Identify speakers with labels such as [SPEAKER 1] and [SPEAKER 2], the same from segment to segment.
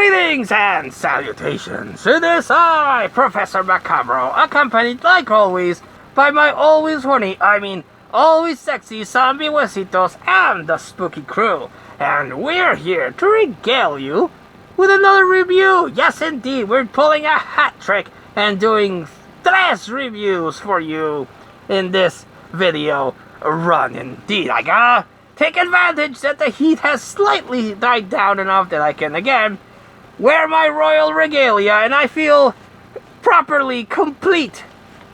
[SPEAKER 1] Greetings and salutations. It is I, Professor Macabro, accompanied like always by my always horny, always sexy zombie huesitos and the spooky crew. And we're here to regale you with another review. Yes, indeed, we're pulling a hat trick and doing 3 reviews for you in this video run. Indeed, I gotta take advantage that the heat has slightly died down enough that I can, again, wear my royal regalia, and I feel properly complete.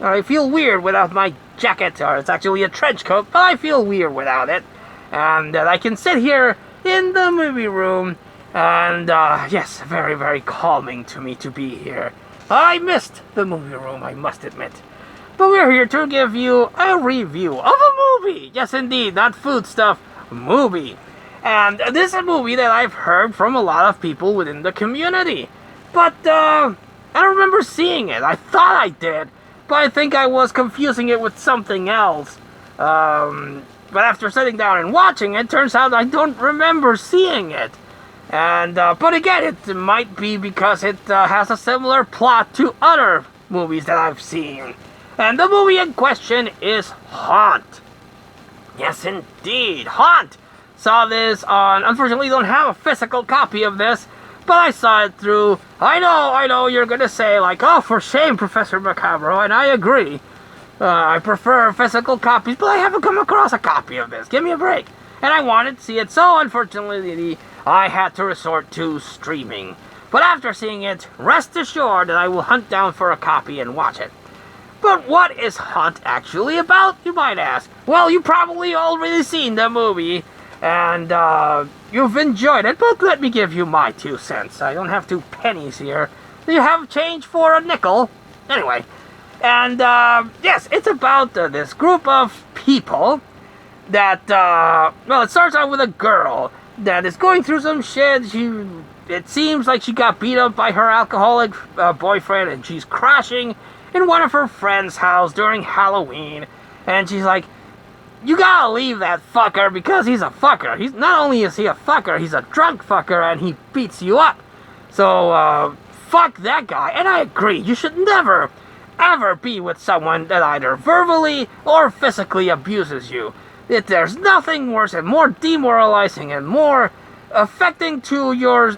[SPEAKER 1] I feel weird without my jacket, or it's actually a trench coat, but I feel weird without it. And that I can sit here in the movie room, and yes, very, very calming to me to be here. I missed the movie room, I must admit. But we're here to give you a review of a movie. Yes, indeed, not food stuff, movie. And this is a movie that I've heard from a lot of people within the community. But I don't remember seeing it. I thought I did, but I think I was confusing it with something else. But after sitting down and watching it, turns out I don't remember seeing it. And but again, it might be because it has a similar plot to other movies that I've seen. And the movie in question is Haunt. Yes, indeed, Haunt. Saw this on, unfortunately don't have a physical copy of this, but I saw it through, I know, you're gonna say like, oh, for shame, Professor Macabro, and I agree. I prefer physical copies, but I haven't come across a copy of this. Give me a break. And I wanted to see it, so unfortunately, I had to resort to streaming. But after seeing it, rest assured that I will hunt down for a copy and watch it. But what is Haunt actually about, you might ask? Well, you've probably already seen the movie, and you've enjoyed it, but let me give you my 2 cents. I don't have 2 pennies here. You have change for a nickel. Anyway, and yes, it's about this group of people that, well, it starts out with a girl that is going through some shit. It seems like she got beat up by her alcoholic boyfriend, and she's crashing in one of her friend's house during Halloween, and she's like, you gotta leave that fucker because he's a fucker. He's not only is he a fucker, he's a drunk fucker, and he beats you up. So, fuck that guy. And I agree, you should never, ever be with someone that either verbally or physically abuses you. There's nothing worse and more demoralizing and more affecting to your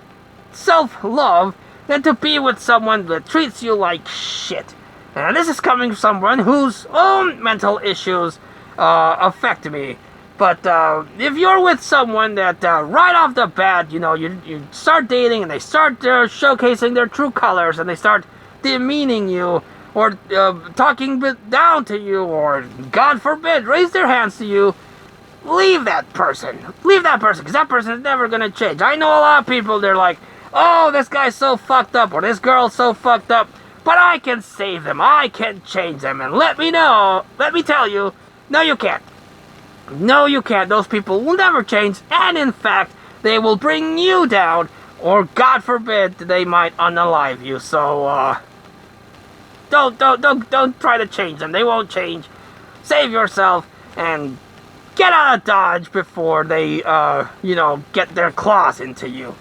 [SPEAKER 1] self-love than to be with someone that treats you like shit. And this is coming from someone whose own mental issues affect me. But if you're with someone that right off the bat, you start dating and they start showcasing their true colors and they start demeaning you or talking down to you or, God forbid, raise their hands to you, leave that person. Leave that person, because that person is never going to change. I know a lot of people, they're like, oh, this guy's so fucked up or this girl's so fucked up, but I can save them. I can change them. And let me tell you, no, you can't. No, you can't. Those people will never change. And in fact, they will bring you down. Or, God forbid, they might unalive you. So, don't try to change them. They won't change. Save yourself and get out of Dodge before they, get their claws into you.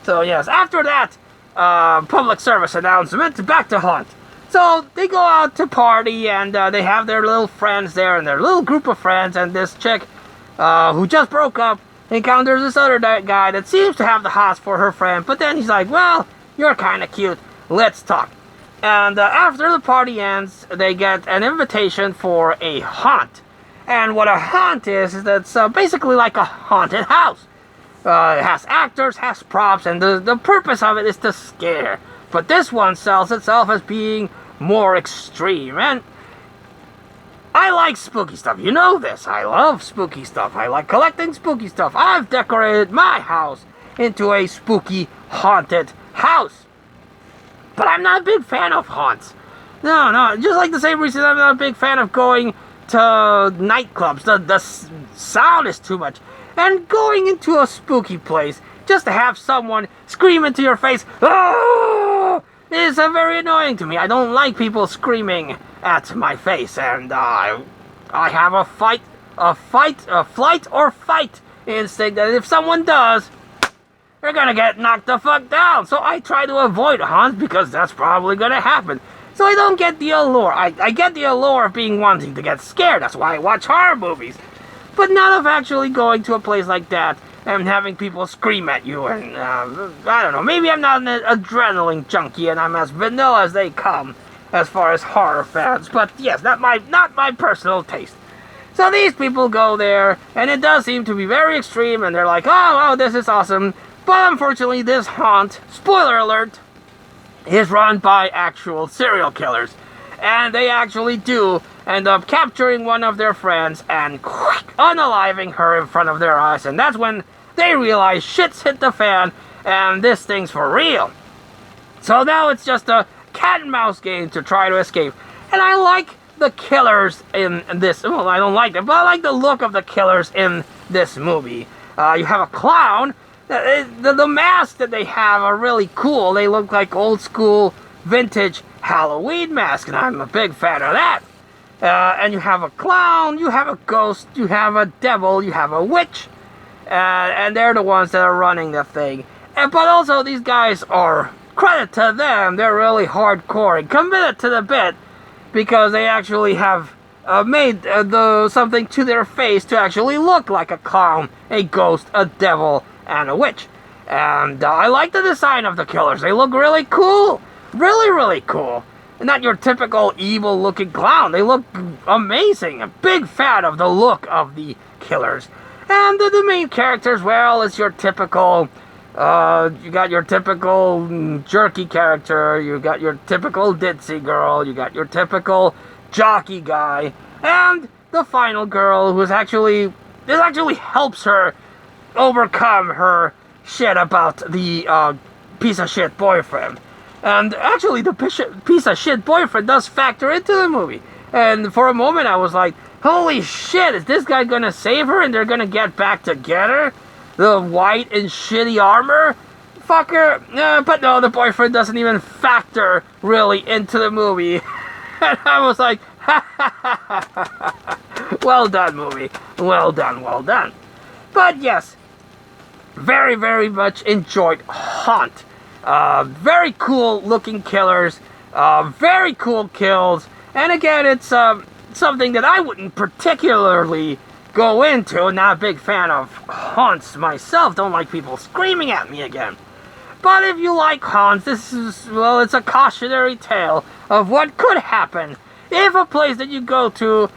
[SPEAKER 1] So, yes, after that, public service announcement, back to Haunt. So, they go out to party, and they have their little friends there, and their little group of friends, and this chick, who just broke up, encounters this other guy that seems to have the hots for her friend, but then he's like, well, you're kind of cute, let's talk. And after the party ends, they get an invitation for a haunt. And what a haunt is that's basically like a haunted house. It has actors, has props, and the purpose of it is to scare. But this one sells itself as being more extreme, and I like spooky stuff. You know this. I love spooky stuff. I like collecting spooky stuff. I've decorated my house into a spooky, haunted house. But I'm not a big fan of haunts. No, just like the same reason I'm not a big fan of going to nightclubs. The sound is too much. And going into a spooky place just to have someone scream into your face, "Ah!" is very annoying to me. I don't like people screaming at my face, and I have a flight or fight instinct that if someone does, you're gonna get knocked the fuck down. So I try to avoid haunts because that's probably gonna happen. So I don't get the allure. I get the allure of being wanting to get scared. That's why I watch horror movies. But not of actually going to a place like that and having people scream at you. And I don't know, maybe I'm not an adrenaline junkie and I'm as vanilla as they come as far as horror fans. But yes, not my personal taste. So these people go there, and it does seem to be very extreme, and they're like, oh, this is awesome. But unfortunately, this haunt, spoiler alert, is run by actual serial killers. And they actually do end up capturing one of their friends and unaliving her in front of their eyes. And that's when they realize shit's hit the fan and this thing's for real. So now it's just a cat and mouse game to try to escape. And I like the killers in this. Well, I don't like them, but I like the look of the killers in this movie. You have a clown. The masks that they have are really cool. They look like old school vintage Halloween masks, and I'm a big fan of that. And you have a clown, you have a ghost, you have a devil, you have a witch, and they're the ones that are running the thing. But also, these guys are, credit to them, they're really hardcore and committed to the bit, because they actually have made something to their face to actually look like a clown, a ghost, a devil, and a witch. And I like the design of the killers. They look really cool. Really, really cool. Not your typical evil-looking clown. They look amazing. A big fan of the look of the killers. And the main characters, well, it's your typical... you got your typical jerky character. You got your typical ditzy girl. You got your typical jockey guy. And the final girl who this actually helps her overcome her shit about the piece of shit boyfriend. And actually, the piece of shit boyfriend does factor into the movie. And for a moment, I was like, holy shit, is this guy gonna save her and they're gonna get back together? The white and shitty armor? Fucker. But no, the boyfriend doesn't even factor really into the movie. And I was like, well done, movie. Well done, well done. But yes, very, very much enjoyed Haunt. Very cool looking killers, very cool kills, and again, it's something that I wouldn't particularly go into. Not a big fan of haunts myself, don't like people screaming at me again. But if you like haunts, this is, well, it's a cautionary tale of what could happen if a place that you go to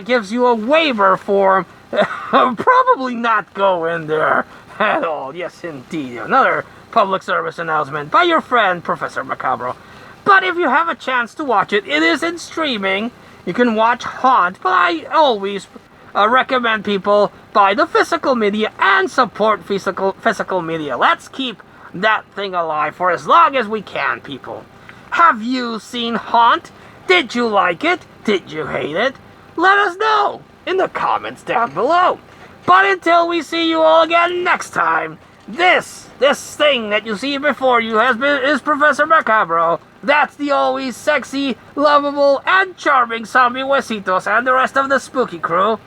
[SPEAKER 1] gives you a waiver form. Probably not go in there at all. Yes, indeed. Another public service announcement by your friend, Professor Macabro. But if you have a chance to watch it, it is in streaming. You can watch Haunt, but I always recommend people buy the physical media and support physical media. Let's keep that thing alive for as long as we can, people. Have you seen Haunt? Did you like it? Did you hate it? Let us know in the comments down below. But until we see you all again next time, this thing that you see before you is Professor Macabro. That's the always sexy, lovable, and charming zombie Huesitos and the rest of the spooky crew.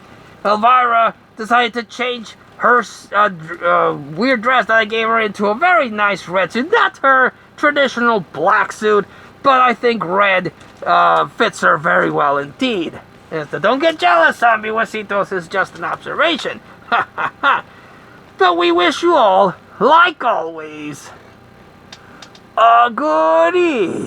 [SPEAKER 1] Elvira decided to change her weird dress that I gave her into a very nice red suit. Not her traditional black suit, but I think red fits her very well indeed. So don't get jealous, zombie Huesitos, is just an observation. Ha ha ha. But we wish you all, like always, a good evening.